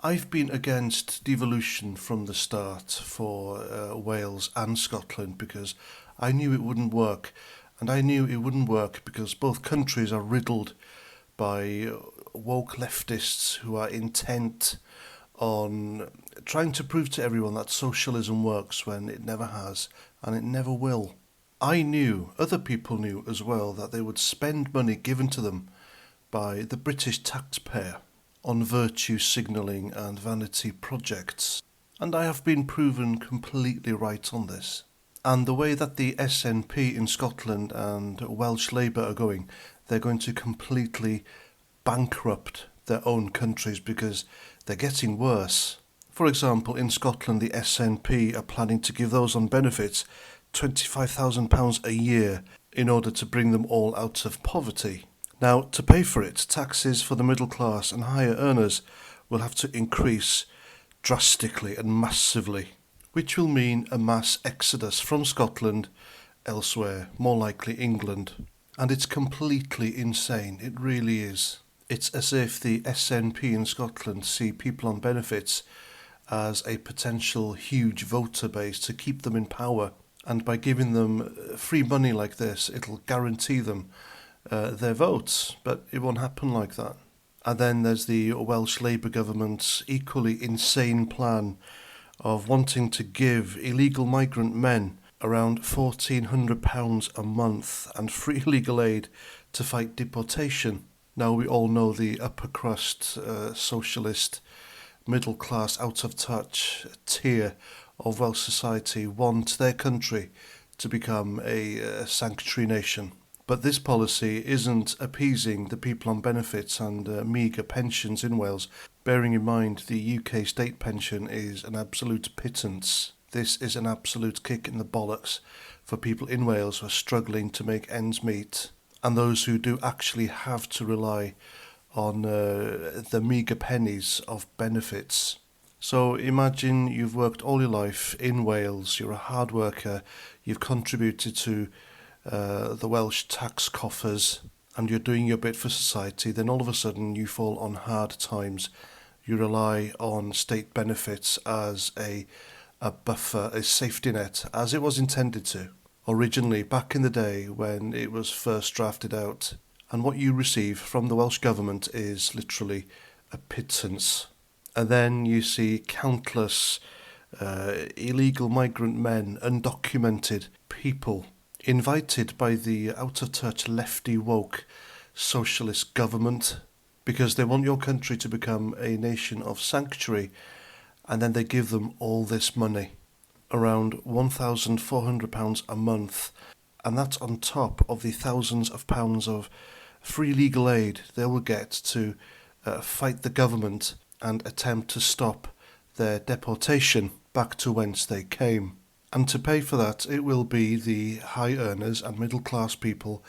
I've been against devolution from the start for Wales and Scotland because I knew it wouldn't work. And I knew it wouldn't work because both countries are riddled by woke leftists who are intent on trying to prove to everyone that socialism works when it never has and it never will. I knew, other people knew as well, that they would spend money given to them by the British taxpayer on virtue signalling and vanity projects. And I have been proven completely right on this. And the way that the SNP in Scotland and Welsh Labour are going, they're going to completely bankrupt their own countries because they're getting worse. For example, in Scotland, the SNP are planning to give those on benefits £25,000 a year in order to bring them all out of poverty. Now, to pay for it, taxes for the middle class and higher earners will have to increase drastically and massively, which will mean a mass exodus from Scotland elsewhere, more likely England. And it's completely insane, it really is. It's as if the SNP in Scotland see people on benefits as a potential huge voter base to keep them in power. And by giving them free money like this, it'll guarantee them their votes, but it won't happen like that. And then there's the Welsh Labour government's equally insane plan of wanting to give illegal migrant men around £1,400 a month and free legal aid to fight deportation. Now we all know the upper crust, socialist, middle class, out of touch tier of Welsh society want their country to become a sanctuary nation. But this policy isn't appeasing the people on benefits and meagre pensions in Wales, bearing in mind the UK state pension is an absolute pittance. This is an absolute kick in the bollocks for people in Wales who are struggling to make ends meet, and those who do actually have to rely on the meagre pennies of benefits. So imagine you've worked all your life in Wales, you're a hard worker, you've contributed to the Welsh tax coffers, and you're doing your bit for society, then all of a sudden you fall on hard times. You rely on state benefits as a buffer, a safety net, as it was intended to, originally back in the day when it was first drafted out. And what you receive from the Welsh Government is literally a pittance. And then you see countless illegal migrant men, undocumented people, invited by the out-of-touch lefty woke socialist government because they want your country to become a nation of sanctuary, and then they give them all this money, around £1,400 a month, and that's on top of the thousands of pounds of free legal aid they will get to fight the government and attempt to stop their deportation back to whence they came. And to pay for that, it will be the high earners and middle class people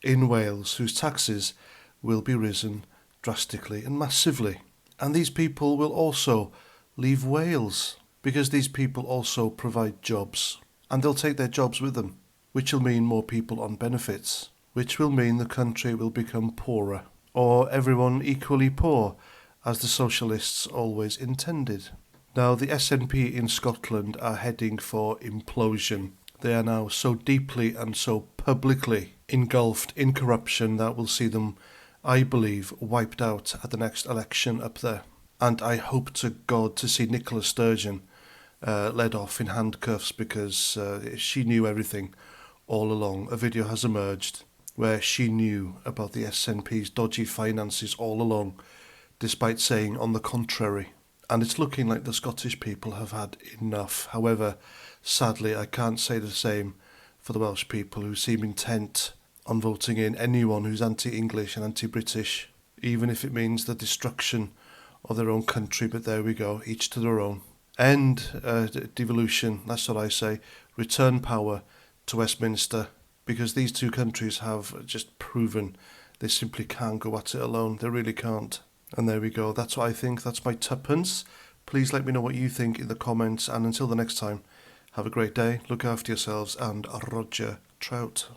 in Wales whose taxes will be risen drastically and massively. And these people will also leave Wales because these people also provide jobs, and they'll take their jobs with them, which will mean more people on benefits, which will mean the country will become poorer, or everyone equally poor, as the socialists always intended. Now, the SNP in Scotland are heading for implosion. They are now so deeply and so publicly engulfed in corruption that we'll see them, I believe, wiped out at the next election up there. And I hope to God to see Nicola Sturgeon led off in handcuffs because she knew everything all along. A video has emerged where she knew about the SNP's dodgy finances all along, despite saying on the contrary. And it's looking like the Scottish people have had enough. However, sadly, I can't say the same for the Welsh people who seem intent on voting in anyone who's anti-English and anti-British, even if it means the destruction of their own country. But there we go, each to their own. End devolution, that's what I say. Return power to Westminster, because these two countries have just proven they simply can't go at it alone. They really can't. And there we go. That's what I think. That's my tuppence. Please let me know what you think in the comments. And until the next time, have a great day. Look after yourselves, and Roger Trout.